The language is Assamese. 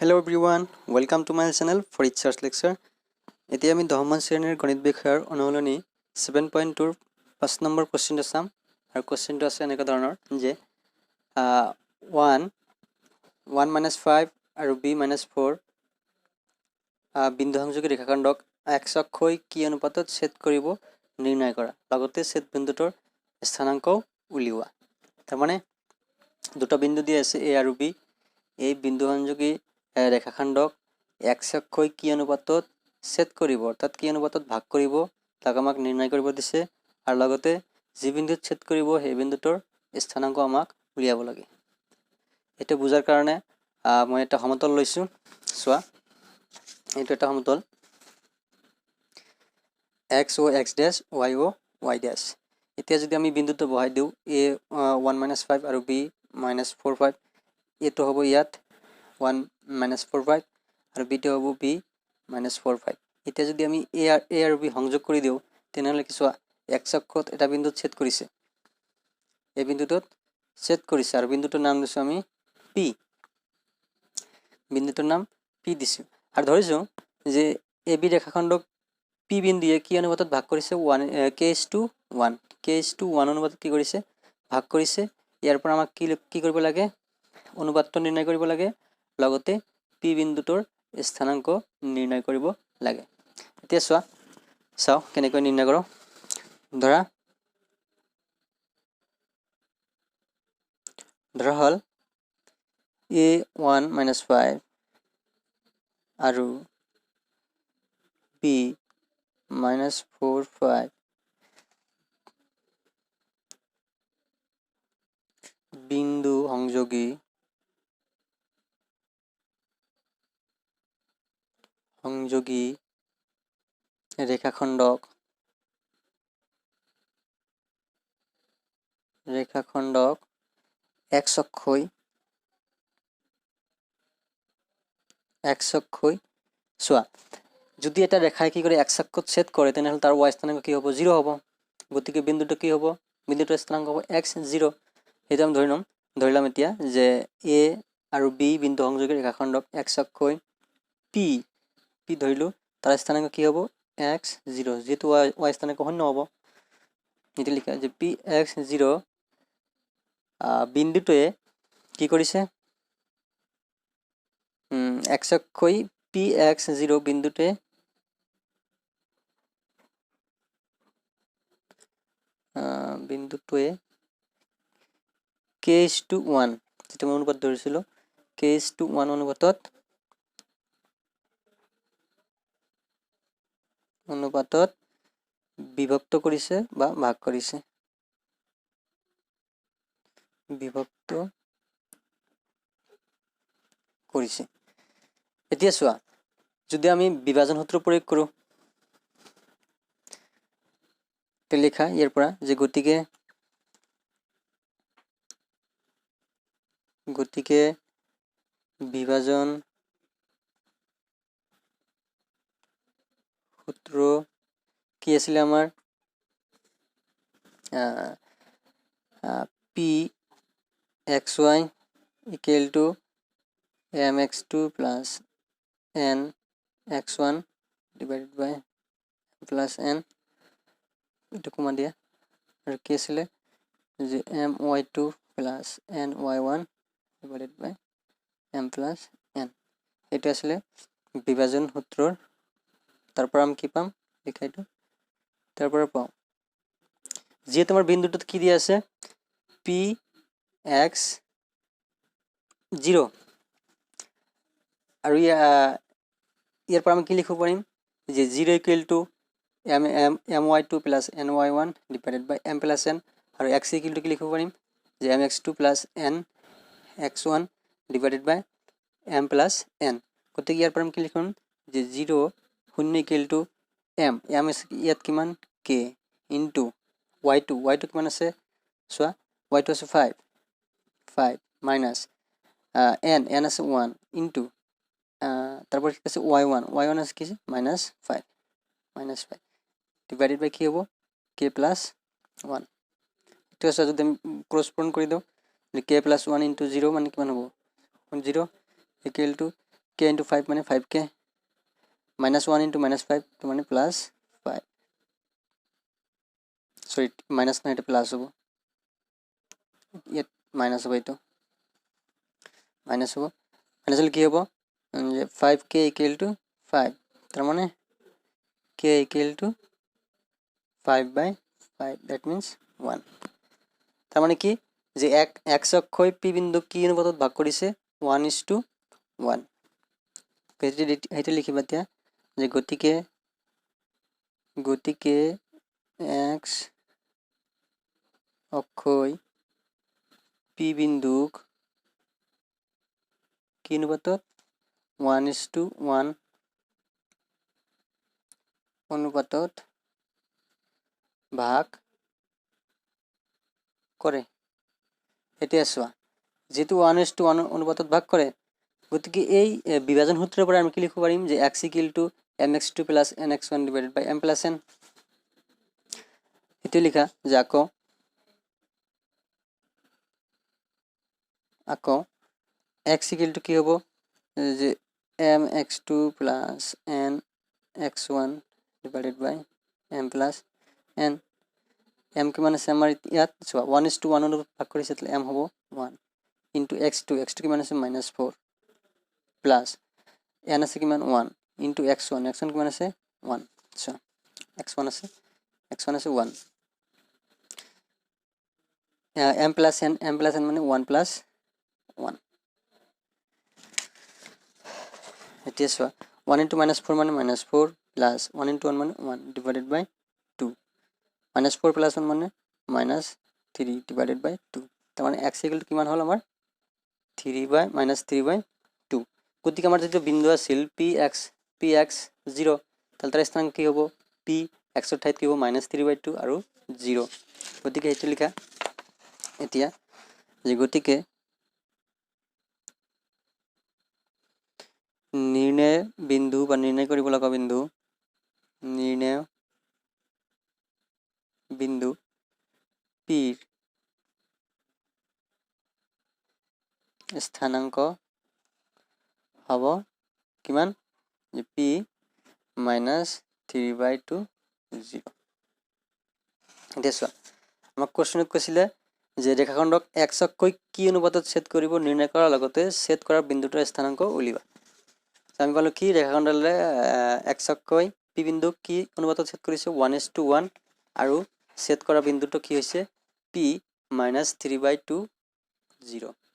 Hello everyone, welcome to my channel Forid Search Lecture. এতিয়া আমি 10মান শ্ৰেণীৰ গণিত বিষয়ৰ অনুশীলনী 7.2 5 নম্বৰ কোৱেশ্চনটো চাম আৰু কোৱেশ্চনটো আছে এনেকুৱা ধৰণৰ যে 1 1 - 5 আৰু b - 4 বিন্দু সংযোগী ৰেখাখণ্ডক x অক্ষই কি অনুপাতত ছেদ কৰিব নিৰ্ণয় কৰা লগতে ছেদ বিন্দুটোৰ স্থানাংক উলিওৱা তাৰমানে দুটা বিন্দু দিয়া আছে a আৰু b এই বিন্দু সংযোগী ৰেখাখণ্ডক x অক্ষই কি অনুপাতত ছেদ কৰিব অৰ্থাৎ কি অনুপাতত ভাগ কৰিব তাক আমাক নিৰ্ণয় কৰিব দিছে আৰু লগতে যি বিন্দুত ছেদ কৰিব সেই বিন্দুটোৰ স্থানাংক আমাক উলিয়াব লাগে এটা বুজাৰ কাৰণে মই এটা সমতল লৈছো সোৱা এইটো এটা সমতল x o x dash y o y dash এতিয়া যদি আমি বিন্দুটো বহাই দিও a 1 - 5 আৰু b - 4 5 এটো হ'ব ইয়াত 1 - 4 5 আৰু b টো হ'ব b - 4 5 এতিয়া যদি আমি a আৰু b সংযোগ কৰি দিও তেনেহলে কি সোৱা x অক্ষত এটা বিন্দুত ছেদ কৰিছে এই বিন্দুটোত ছেদ কৰিছে আৰু বিন্দুটোৰ নাম দিছো আমি p বিন্দুটোৰ নাম p দিছো আৰু ধৰিছো যে ab ৰেখাখণ্ডক p বিন্দুৱে কি অনুপাতত ভাগ কৰিছে 1 k:1 অনুপাতত কি কৰিছে ভাগ কৰিছে ইয়াৰ পৰা আমাক কি কৰিব লাগে অনুপাতটো নিৰ্ণয় কৰিব লাগে লগতে p বিন্দুটোৰ স্থানাংক নিৰ্ণয় কৰিব লাগে এতিয়া চাও কেনেকৈ নিৰ্ণয় কৰো ধৰা হল a 1 - 5 আৰু b -4 5 বিন্দু সংযোগী ৰেখাখণ্ডক x অক্ষই সোৱা যদি এটা ৰেখাই কি কৰে x অক্ষত ছেদ কৰে তেনেহলে তাৰ y স্থানাংক কি হ'ব 0 হ'ব গতিকে বিন্দুটো কি হ'ব বিন্দুটোৰ স্থানাংক হ'ব x 0 এটা আমি ধৰিলাম এতিয়া যে a আৰু b বিন্দু সংযোগী ৰেখাখণ্ডক x অক্ষই p ধৰিলো তাৰ স্থানাংক কি হ'ব x 0 যেটো y স্থানাংক শূন্য হ'ব এটো লিখা যে p x 0 বিন্দুটোৱে কি কৰিছে x অক্ষই p x 0 বিন্দুটোৱে k:1 যেটা মই অনুপাত ধৰিছিল k:1 অনুপাতত বিভক্ত কৰিছে বা ভাগ কৰিছে এতিয়া সোৱা যদি আমি বিভাজন সূত্ৰ প্ৰয়োগ কৰো তে লিখা ইয়াৰ পৰা যে গতিকে বিভাজন সূত্ৰ কি আছিল আমাৰ p xy = mx2 plus n x1 divided by plus n এটা কমা দিয়া আৰু কি আছিল যে my2 plus ny1 divided by m plus n এটা আছিল বিভাজন সূত্ৰৰ তাৰ পৰা আমি কি পাম লিখাইটো তাৰ পৰা পাও যে তোমাৰ বিন্দুটোত কি দিয়া আছে p x 0 আৰু ইয়াৰ পৰা আমি কি লিখিব পাৰিম যে 0 = my2 plus ny1 divided by m plus n আৰু x কি লিখিব পাৰিম যে mx2 plus n x1 divided by m plus n গতিকে ইয়াৰ পৰা আমি কি লিখিম যে 0 m ইয়াত কিমান k into y2 কিমান আছে সোৱা y2 আছে 5 minus n আছে 1 into তারপর কি আছে y1 আছে কি -5 divided by কি হ'ব k plus 1 এটো আছে যদি আমি ক্রস পূরণ কৰি দাও k plus 1 into 0 মানে কিমান হ'ব 0 equal to k into 5 মানে 5k minus 1 into minus 5 তো মানে plus 5 sorry minus না এটা plus হবো মাইনাস হবে এটা মাইনাস হবো মাইনাস হলে কি হবো যে 5k equal to 5 তার মানে k equal to 5 by 5 that means 1 তার মানে কি যে x অক্ষই p বিন্দু কি অনুপাতত ভাগ কৰিছে 1:1 এটা লিখিবা এতিয়া যে গতিকে x অক্ষই p বিন্দুক কি অনুপাতত 1:1 অনুপাতত ভাগ করে এটা চোৱা যেটো 1:1 অনুপাতত ভাগ কৰে গতিকে এই বিভাজন সূত্ৰৰ পৰা আমি কি লিখিব পাৰিম যে x = mx2 + nx1 / m + n এটো লিখা যে আকৌ x = কি হ'ব যে mx2 + nx1 / m + n m কিমান আছে আমাৰ ইয়াত চোৱা 1:1 অনুপাতত ভাগ কৰিছে তাহলে m হ'ব 1 into x2 কিমান আছে -4 plus n আছে কিমান 1 into x1 কিমান আছে 1 so x1 আছে 1 m plus n মানে 1 plus 1 এতিয়া চোৱা 1 into -4 মানে -4 plus 1 into 1 মানে 1 divided by 2 -4 plus 1 মানে -3 divided by 2 তার মানে x equal to কিমান হল আমার 3/-3/2 গতিকে আমার যেটো বিন্দু আছিল px 0 তাহলে তার স্থানাঙ্ক কি হবো p x এর ঠাইত কি হবো -3/2 আৰু 0 গতিকে এটো লিখা এতিয়া যে গতিকে নিৰ্ণয় বিন্দু বা নিৰ্ণয় কৰিব লগা বিন্দু নির্ণয় বিন্দু p স্থানাঙ্ক হব কিমান যে p -3/2 0 এতিয়া চোৱা আমাক কোশ্চেনত কৈছিলে যে ৰেখাখণ্ডক x অক্ষই কি অনুপাতত ছেদ কৰিব নিৰ্ণয় কৰাৰ লগতে ছেদ কৰা বিন্দুটোৰ স্থানাঙ্ক উলিওৱা আমি পালো কি ৰেখাখণ্ডলে x অক্ষই p বিন্দুক কি অনুপাতত ছেদ কৰিছে 1:1 আৰু ছেদ কৰা বিন্দুটো কি হৈছে p -3/2 0